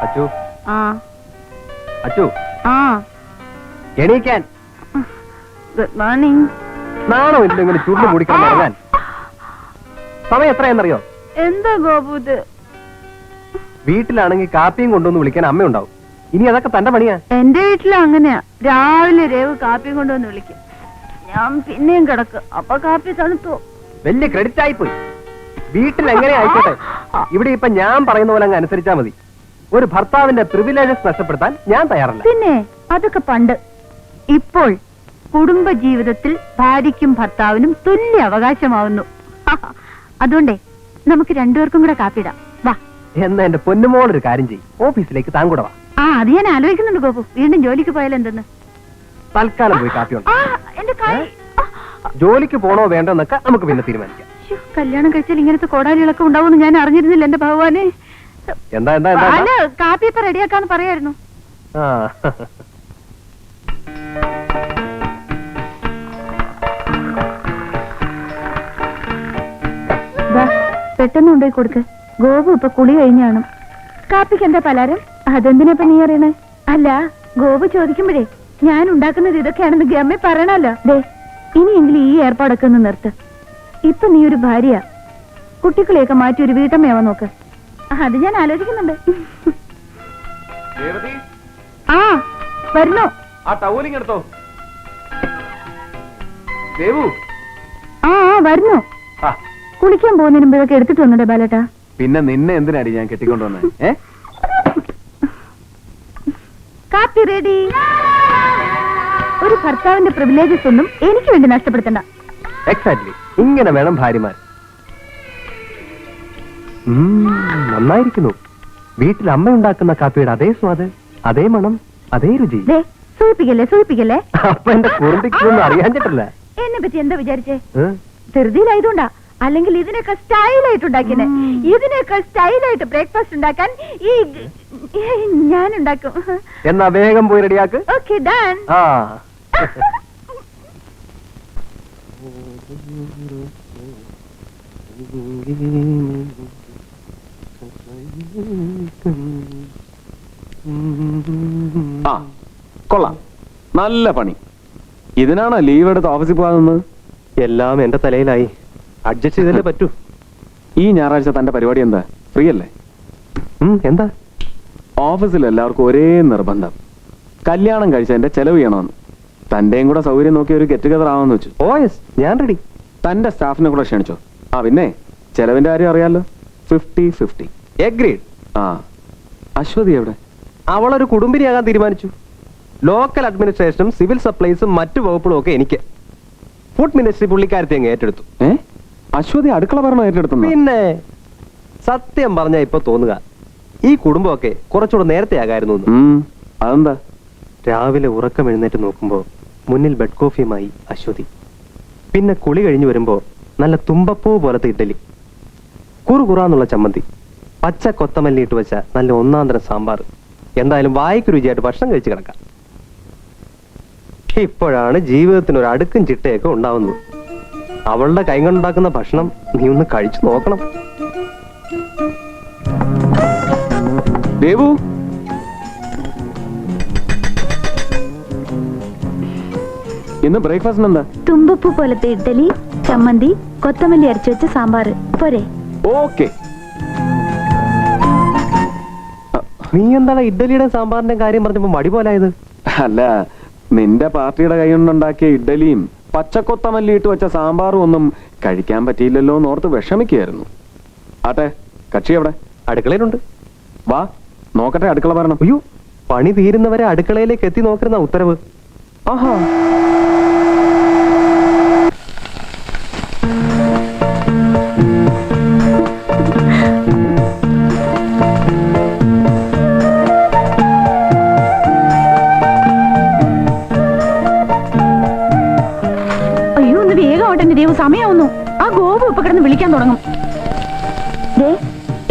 അച്ചു അച്ചു എണീക്കാൻ. Good morning. നാണോ ഇല്ലെങ്കിലും ചുരുളി മുടിക്കാൻ ഇറങ്ങാൻ. സമയം എത്രയെന്നറിയോ? എന്താ ഗോപു ഇത്? വീട്ടിലാണെങ്കിൽ കാപ്പിയും കൊണ്ടുവന്ന് വിളിക്കാൻ അമ്മയുണ്ടാവും. ഇനി അതൊക്കെ തന്റെ പണിയാ. എന്റെ വീട്ടിലും അങ്ങനെയാ. രാവിലെ രേവ് കാപ്പിയും കൊണ്ടുവന്ന് വിളിക്കും. ഞാൻ പിന്നെയും കിടക്കും. അപ്പൊ കാപ്പി തണുത്തു. വലിയ ക്രെഡിറ്റ് ആയിപ്പോയി. വീട്ടിൽ എങ്ങനെ ആയിക്കോട്ടെ, ഇവിടെ ഇപ്പൊ ഞാൻ പറയുന്ന പോലെ അങ്ങ് അനുസരിച്ചാ മതി. ഒരു ഭർത്താവിന്റെ പ്രിവിലേജസ് നഷ്ടപ്പെടുത്താൻ ഞാൻ തയ്യാറല്ല. പിന്നെ അതൊക്കെ പണ്ട്. ഇപ്പോൾ കുടുംബ ജീവിതത്തിൽ ഭാര്യയ്ക്കും ഭർത്താവിനും തുല്യ അവകാശമാവുന്നു. അതുകൊണ്ടേ നമുക്ക് രണ്ടുപേർക്കും കൂടെ കാപ്പിടാം. വാ. എന്നാ എന്റെ പൊന്നുമോളൊരു കാര്യം ചെയ്യും, ഓഫീസിലേക്ക് താൻ കൂടെ വാ. അത് ഞാൻ ആലോചിക്കുന്നുണ്ട് ഗോപു. വീണ്ടും ജോലിക്ക് പോയാൽ എന്തെന്ന്. തൽക്കാലം പോയി കാപ്പി ഉണ്ട്. എന്റെ കൈ. ജോലിക്ക് പോണോ വേണ്ടോ എന്നൊക്കെ നമുക്ക് പിന്നെ തീരുമാനിക്കാം. കല്യാണം കഴിച്ചാൽ ഇങ്ങനത്തെ കോടാലികളൊക്കെ ഉണ്ടാവുമെന്ന് ഞാൻ അറിഞ്ഞിരുന്നില്ല എന്റെ ഭഗവാനെ. എന്താ എന്താ അല്ല, കാപ്പി ഇപ്പൊ റെഡിയാക്കാന്ന് പറയായിരുന്നു. പെട്ടെന്ന് കൊണ്ടുപോയി കൊടുക്ക്. ഗോപു ഇപ്പൊ കുളി കഴിഞ്ഞാണ്. കാപ്പിക്ക് എന്താ പലഹാരം? അതെന്തിനാ നീ അറിയണേ? അല്ല, ഗോപു ചോദിക്കുമ്പോഴേ ഞാൻ ഉണ്ടാക്കുന്നത് ഇതൊക്കെയാണെന്ന് ഗമ്മ പറയണല്ലോ. ദേ, ഇനിയെങ്കിലും ഈ ഏർപ്പാടൊക്കെ ഒന്ന് നിർത്ത്. ഇപ്പൊ നീ ഒരു ഭാര്യയാ. കുട്ടികളെയൊക്കെ മാറ്റി ഒരു വീട്ടമ്മയാവാൻ നോക്ക്. അത് ഞാൻ ആലോചിക്കുന്നുണ്ട്. വരുന്നു. വരുന്നു. കുളിക്കാൻ പോകുന്നതിന് മുമ്പ് ഇതൊക്കെ എടുത്തിട്ട് വന്നേ ബാലേട്ടാ. പിന്നെ നിന്നെ എന്തിനാടി ഞാൻ കെട്ടിക്കൊണ്ടുവന്നേ? കാപ്പി റെഡി. ഒരു ഭർത്താവിന്റെ പ്രിവിലേജസ് ഒന്നും എനിക്ക് വേണ്ടി നഷ്ടപ്പെടുത്തണ്ട. എക്സാക്ട്ലി, ഇങ്ങനെ വേണം ഭാര്യമാർ. നന്നായിരിക്കുന്നു. വീട്ടിൽ അമ്മ ഉണ്ടാക്കുന്ന കാപ്പിയുടെ അതേ സ്വാദ്, അതേ മണം, അതേ രുചി. സൂചിപ്പിക്കല്ലേ. അപ്പൊ എന്റെ കുറുമ്പിക്കൊന്നും അറിയാഞ്ഞിട്ടില്ല. എന്നെ പറ്റി എന്താ വിചാരിച്ചേ? ധൃതിയിലായതുകൊണ്ടാ. അല്ലെങ്കിൽ ഇതിനൊക്കെ സ്റ്റൈലായിട്ട് ഉണ്ടാക്കിനെ. ഇതിനൊക്കെ സ്റ്റൈലായിട്ട് ബ്രേക്ക്ഫാസ്റ്റ് ഉണ്ടാക്കാൻ ഞാൻ ഉണ്ടാക്കും. എന്നാ വേഗം പോയി റെഡിയാക്ക്. Okay, done. കൊള്ളാം, നല്ല പണി. ഇതിനാണോ ലീവ് എടുത്ത് ഓഫീസിൽ പോകാമെന്ന്? എല്ലാം എന്റെ തലയിലായി. അഡ്ജസ്റ്റ് ചെയ്തല്ലേ പറ്റൂ. ഈ ഞായറാഴ്ച തന്റെ പരിപാടി എന്താ? ഫ്രീ അല്ലേ? എന്താ? ഓഫീസിൽ എല്ലാവർക്കും ഒരേ നിർബന്ധം, കല്യാണം കഴിച്ചതിന്റെ ചെലവ് ചെയ്യണമെന്ന്. തന്റെയും കൂടെ സൗകര്യം നോക്കി ഒരു ഗെറ്റ് ടുഗദർ ആവാന്ന് വെച്ചു. ഞാൻ റെഡി. തന്റെ സ്റ്റാഫിനെ കൂടെ ക്ഷണിച്ചോ? പിന്നെ ചെലവിന്റെ കാര്യം അറിയാലോ. 50-50. എഗ്രീഡ്. അശ്വതി എവിടെ? അവളൊരു കുടുംബിനിയാകാൻ തീരുമാനിച്ചു. ലോക്കൽ അഡ്മിനിസ്ട്രേഷനും സിവിൽ സപ്ലൈസും മറ്റു വകുപ്പുകളും ഒക്കെ എനിക്ക്. ഫുഡ് മിനിസ്ട്രി പുള്ളിക്കാരത്തെ അങ്ങ് ഏറ്റെടുത്തു. അശ്വതി അടുക്കള ഭരണം ഏറ്റെടുത്തു? പിന്നെ സത്യം പറഞ്ഞാ ഇപ്പൊ തോന്നുക, ഈ കുടുംബമൊക്കെ കുറച്ചുകൂടെ നേരത്തെ ആകായിരുന്നു. അതെന്താ? രാവിലെ ഉറക്കം എഴുന്നേറ്റ് നോക്കുമ്പോ മുന്നിൽ ബെഡ് കോഫിയുമായി അശ്വതി. പിന്നെ കുളി കഴിഞ്ഞു വരുമ്പോ നല്ല തുമ്പപ്പൂ പോലത്തെ ഇഡ്ഡലി, കുറുകുറാന്നുള്ള ചമ്മന്തി, പച്ച കൊത്തമല്ലി ഇട്ട് വെച്ച നല്ല ഒന്നാന്തരം സാമ്പാർ. എന്തായാലും വായിക്ക് രുചിയായിട്ട് ഭക്ഷണം കഴിച്ച് കിടക്കാം. ഇപ്പോഴാണ് ജീവിതത്തിന് ഒരു അടുക്കും ചിട്ടയൊക്കെ ഉണ്ടാവുന്നത്. അവളുടെ കൈ കൊണ്ടുണ്ടാക്കുന്ന ഭക്ഷണം നീ ഒന്ന് കഴിച്ചു നോക്കണം. ദേവു, ഇന്ന് ബ്രേക്ക്ഫാസ്റ്റ് എന്താ? തുമ്പപ്പൂ പോലത്തെ ഇഡ്ഡലി, ചമ്മന്തി, കൊത്തമല്ലി അരച്ചു വെച്ച സാമ്പാർ. പോരെ? ഓക്കെ. നീ എന്താണ് ഇഡ്ഡലിയുടെ സാമ്പാറിന്റെ കാര്യം പറഞ്ഞപ്പോ മടി പോലായത്? അല്ല, നിന്റെ പാർട്ടിയുടെ കൈ കൊണ്ടുണ്ടാക്കിയ ഇഡ്ഡലിയും പച്ചക്കൊത്തമല്ലി ഇട്ട് വെച്ച സാമ്പാറും ഒന്നും കഴിക്കാൻ പറ്റിയില്ലല്ലോ എന്നോർത്ത് വിഷമിക്കുകയായിരുന്നു. ആട്ടെ, കക്ഷി എവിടെ? അടുക്കളയിലുണ്ട്. വാ, നോക്കട്ടെ അടുക്കള ഭരണം. അയ്യോ, പണി തീരുന്നവരെ അടുക്കളയിലേക്ക് എത്തി നോക്കുന്ന ഉത്തരവ്. ആഹാ. സമയാവുന്നു. ആ ഗോപു ഇപ്പൊ കിടന്ന് വിളിക്കാൻ തുടങ്ങും.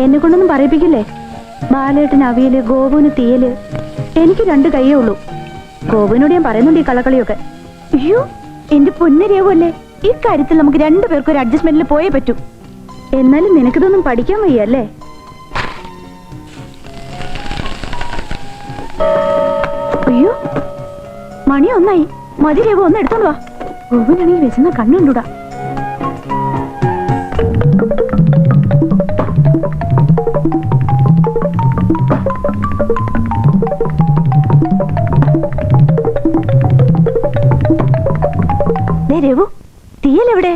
എന്നെ കൊണ്ടൊന്നും പറയിപ്പിക്കില്ലേ? ബാലേട്ടന് അവിയല്, ഗോപുവിന് തീയല്. എനിക്ക് 2 കൈയേ ഉള്ളൂ. ഗോപുവിനോട് ഞാൻ പറയുന്നുണ്ട് ഈ കളക്കളിയൊക്കെ. അയ്യോ, എന്റെ പൊന്നരേവല്ലേ, ഈ കാര്യത്തിൽ നമുക്ക് 2 പേർക്കും ഒരു അഡ്ജസ്റ്റ്മെന്റിൽ പോയേ പറ്റൂ. എന്നാലും നിനക്കിതൊന്നും പഠിക്കാൻ വയ്യല്ലേ? അയ്യോ മണി ഒന്നായി. മതി രേവ ഒന്ന് എടുത്തോണ്ട് വാ. ഗോപുനാണെങ്കിൽ വിശന്ന കണ്ണുണ്ടൂടാ. രഘു തീയലെവിടെ?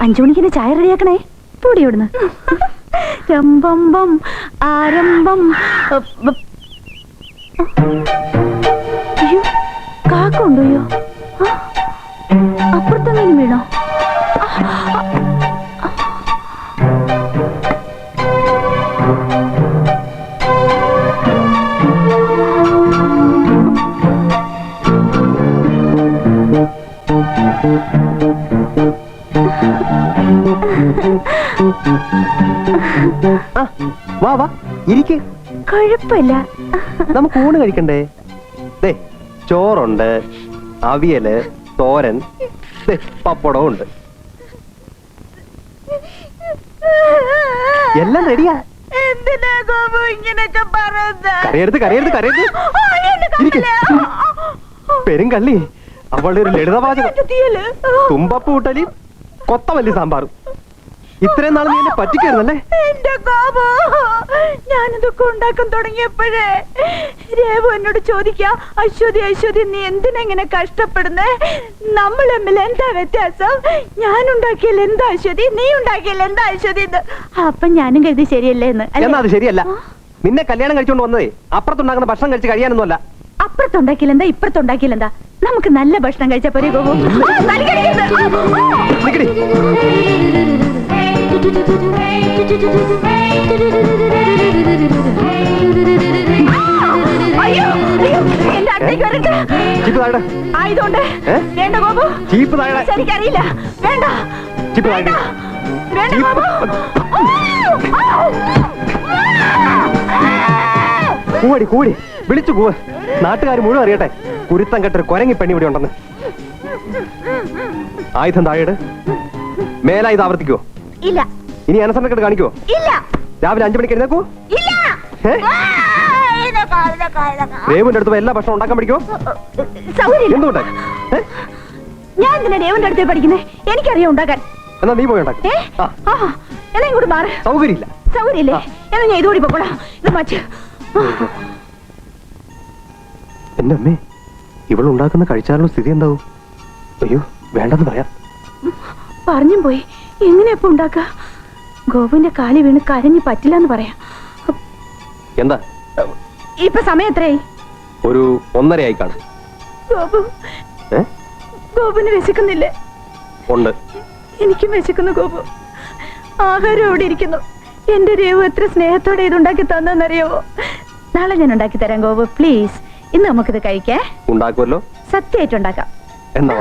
5 മണിക്ക് ചായ റെഡിയാക്കണേ. പൂടി ഇവിടുന്ന്. രമ്പം ആരംഭം. അയ്യോ കാക്കുണ്ടോയോ? അപ്പുറത്തെങ്ങനും വീണോ? വാ വാ ഇരിക്ക്. കുഴപ്പമില്ല. നമുക്ക് ഊണ് കഴിക്കണ്ടേ? ദേ ചോറുണ്ട്, അവിയല്, തോരൻ, പപ്പടവും ഉണ്ട്. എല്ലാം റെഡിയാ. എന്തിനാ ഗോപു ഇങ്ങനെയൊക്കെ പറയുന്നത്? കരയരുത് കരയരുത് കരയരുത്. ഇരിക്ക്. പെരുങ്കള്ളി അവളുടെ ഒരു ലളിതവാചകം. തുമ്പപ്പൂ കൂട്ടലി കൊത്തമല്ലി സാമ്പാറും. ഇത്രയും നാൾ നീ എന്നെ പറ്റിക്കായിരുന്നല്ലേ? എന്റെ ഗോപു, ഞാനിതൊക്കെ ഉണ്ടാക്കാൻ തുടങ്ങിയപ്പോഴേ രേവു എന്നോട് ചോദിക്കാ, അശ്വതി അശ്വതി നീ എന്തിനെങ്ങനെ കഷ്ടപ്പെടുന്നേ? നമ്മൾ തമ്മിൽ എന്താ വ്യത്യാസം? ഞാൻ ഉണ്ടാക്കിയാൽ എന്താ അശ്വതി, നീ ഉണ്ടാക്കിയാൽ എന്താ അശ്വതി? അപ്പൊ ഞാനും കരുതി ശരിയല്ലേ എന്ന്. എന്നാ അത് ശരിയല്ല. നിന്നെ കല്യാണം കഴിച്ചോണ്ട് വന്നതേ അപ്പുറത്തുണ്ടാക്കുന്ന ഭക്ഷണം കഴിച്ച് കഴിയാനൊന്നുമല്ല. അപ്പുറത്തുണ്ടാക്കിയില്ലെന്താ ഇപ്പുറത്തുണ്ടാക്കിയില്ലെന്താ? നമുക്ക് നല്ല ഭക്ഷണം കഴിച്ച പോരെ ഗോപു. ആയതുകൊണ്ട് വേണ്ട ഗോപു. എനിക്കറിയില്ല. വേണ്ട വേണ്ട ഗോപു. കൂടി കൂടി വിളിച്ചു പോവ്. നാട്ടുകാർ മുഴുവൻ അറിയട്ടെ കുരുത്തം കെട്ടൊരു കൊരങ്ങി പെണ്ണി ഇവിടെ ഉണ്ടെന്ന്. ആയുധം താഴെയിട്. മേലാ ഇത് ആവർത്തിക്കോ? ഇല്ല. ഇനി അനസരണക്കെട്ട് കാണിക്കോ? ഇല്ല. രാവിലെ 5 മണിക്ക് എഴുന്നേക്കോ? ഇല്ല. രേവുവിന്റെ അടുത്ത് എല്ലാ ഭക്ഷണം ഉണ്ടാക്കാൻ പഠിക്കോ? എന്തുകൊണ്ട്? ഞാൻ എന്തിനാ രേവുവിന്റെ അടുത്ത് പഠിക്കുന്നേ? എനിക്കറിയാം ഉണ്ടാക്കാൻ. എന്നാ നീ പോയി ഉണ്ടാക്കും. എന്നാ ഇങ്ങോട്ട് മാറി. സൗകര്യമില്ല. സൗകര്യമില്ലേ? എന്നാ ഞാൻ ഇതുകൂടി പോക്കോളാം. ഇത് മാറ്റ്. എന്റെ അമ്മേ, ഇവളുണ്ടാക്കുന്ന കഴിച്ചാലുള്ള സ്ഥിതി എന്താവും? അയ്യോ വേണ്ടെന്ന് പറയാം. പറഞ്ഞും പോയി. എങ്ങനെയപ്പോ ഉണ്ടാക്ക? ഗോപുവിന്റെ കാലി വീണ് കരഞ്ഞു പറ്റില്ലെന്ന് പറയാം. എന്താ ഇപ്പൊ സമയം എത്രയായി? ഒരു 1:30 ആയി കാണും. ഗോപു, ഗോപുവിന് വിശക്കുന്നില്ലേ? ഉണ്ട്. എനിക്കും വിശക്കുന്നു ഗോപു. ആഹാരം ഇവിടെ ഇരിക്കുന്നു. എന്റെ രേവു എത്ര സ്നേഹത്തോടെ ഇതുണ്ടാക്കി തന്നെന്നറിയാവോ? നാളെ ഞാൻ ഉണ്ടാക്കി തരാം ഗോപു, പ്ലീസ്. ഇന്ന് നമുക്കിത് കഴിക്കേ. ഉണ്ടാക്കുമല്ലോ. സത്യമായിട്ടുണ്ടാക്കാം. എന്നാ